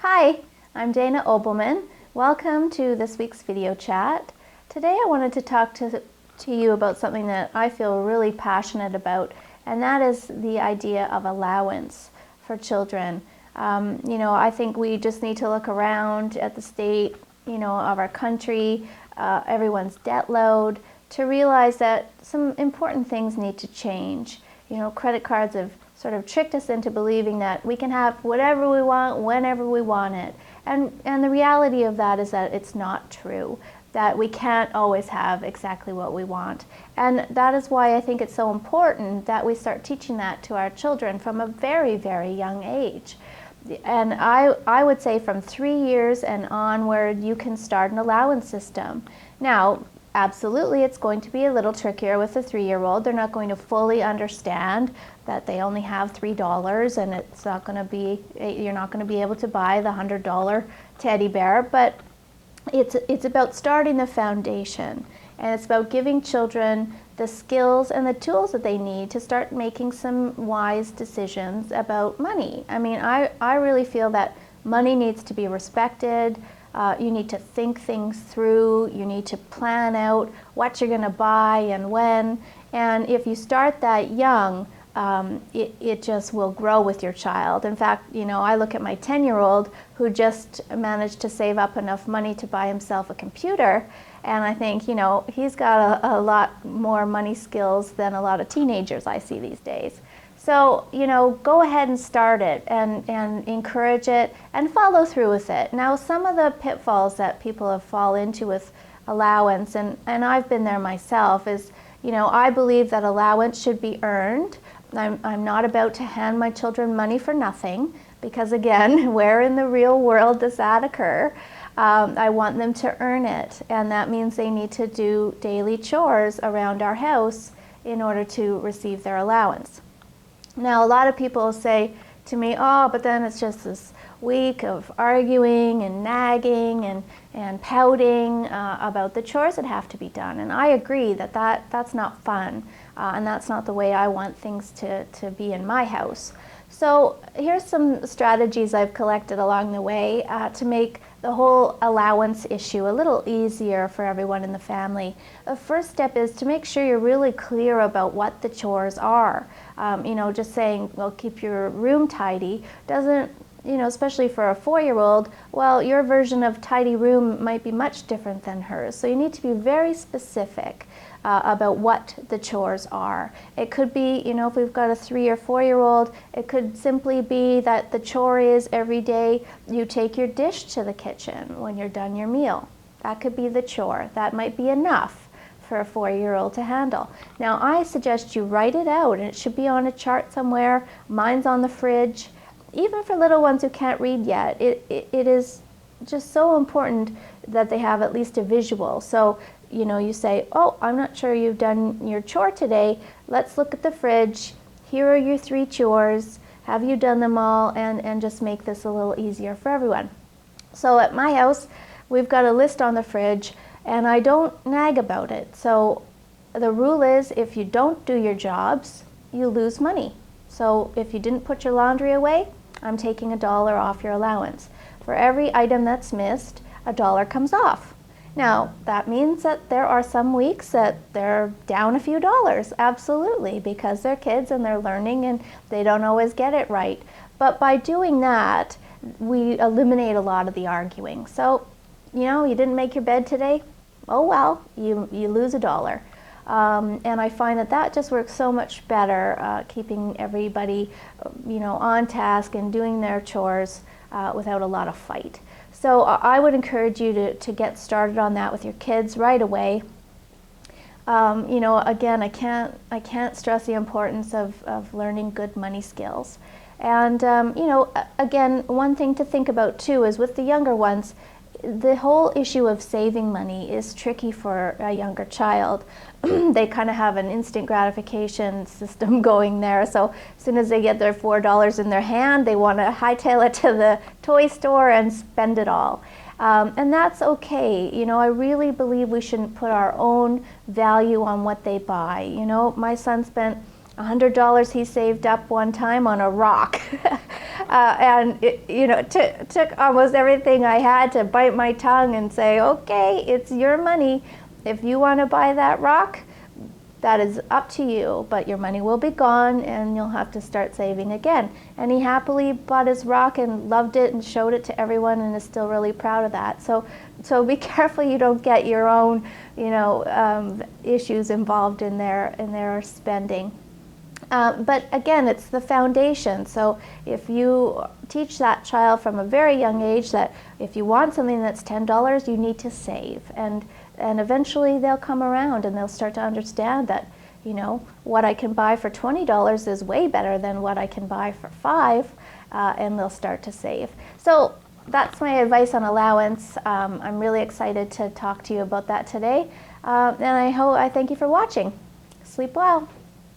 Hi, I'm Dana Obelman. Welcome to this week's video chat. Today I wanted to talk to you about something that I feel really passionate about, and that is the idea of allowance for children. I think we just need to look around at the state, of our country, everyone's debt load, to realize that some important things need to change. Credit cards have sort of tricked us into believing that we can have whatever we want, whenever we want it. And the reality of that is that it's not true, that we can't always have exactly what we want. And that is why I think it's so important that we start teaching that to our children from a very, very young age. And I would say from 3 years and onward, you can start an allowance system. Now, absolutely, it's going to be a little trickier with a 3-year-old. They're not going to fully understand that they only have $3 and it's not going to be, you're not going to be able to buy the $100 teddy bear, but it's about starting the foundation, and it's about giving children the skills and the tools that they need to start making some wise decisions about money. I mean, I really feel that money needs to be respected. You need to think things through. You need to plan out what you're going to buy and when. And if you start that young, it just will grow with your child. In fact, I look at my 10-year-old who just managed to save up enough money to buy himself a computer, and I think, he's got a lot more money skills than a lot of teenagers I see these days. So, go ahead and start it and encourage it and follow through with it. Now, some of the pitfalls that people have fallen into with allowance, and I've been there myself, is, I believe that allowance should be earned. I'm not about to hand my children money for nothing, because again, where in the real world does that occur? I want them to earn it, and that means they need to do daily chores around our house in order to receive their allowance. Now, a lot of people say to me, oh, but then it's just this week of arguing and nagging and pouting about the chores that have to be done. And I agree that that's not fun, and that's not the way I want things to be in my house. So here's some strategies I've collected along the way to make the whole allowance issue a little easier for everyone in the family. The first step is to make sure you're really clear about what the chores are. Just saying, well, keep your room tidy doesn't, especially for a 4-year-old, well, your version of tidy room might be much different than hers. So you need to be very specific about what the chores are. It could be, if we've got a 3 or 4-year-old, it could simply be that the chore is every day you take your dish to the kitchen when you're done your meal. That could be the chore. That might be enough for a 4-year-old to handle. Now, I suggest you write it out, and it should be on a chart somewhere. Mine's on the fridge. Even for little ones who can't read yet, it is just so important that they have at least a visual. So, you say, oh, I'm not sure you've done your chore today. Let's look at the fridge. Here are your 3 chores. Have you done them all? And just make this a little easier for everyone. So at my house, we've got a list on the fridge, and I don't nag about it. So the rule is, if you don't do your jobs, you lose money. So if you didn't put your laundry away, I'm taking $1 off your allowance. For every item that's missed, $1 comes off. Now, that means that there are some weeks that they're down a few dollars, absolutely, because they're kids and they're learning and they don't always get it right. But by doing that, we eliminate a lot of the arguing. So, you didn't make your bed today? Oh well, you lose $1. And I find that just works so much better, keeping everybody, on task and doing their chores without a lot of fight. So I would encourage you to get started on that with your kids right away. Again, I can't stress the importance of learning good money skills. And, again, one thing to think about too is with the younger ones, the whole issue of saving money is tricky for a younger child. They kind of have an instant gratification system going there. So as soon as they get their $4 in their hand, they want to hightail it to the toy store and spend it all. And that's okay. I really believe we shouldn't put our own value on what they buy. My son spent $100 he saved up one time on a rock. And it took almost everything I had to bite my tongue and say, okay, it's your money. If you want to buy that rock, that is up to you, but your money will be gone and you'll have to start saving again. And he happily bought his rock and loved it and showed it to everyone and is still really proud of that. So be careful you don't get your own, issues involved in their spending. But again, it's the foundation. So if you teach that child from a very young age that if you want something that's $10, you need to save. And eventually they'll come around and they'll start to understand that, what I can buy for $20 is way better than what I can buy for $5, and they'll start to save. So that's my advice on allowance. I'm really excited to talk to you about that today. And I thank you for watching. Sleep well.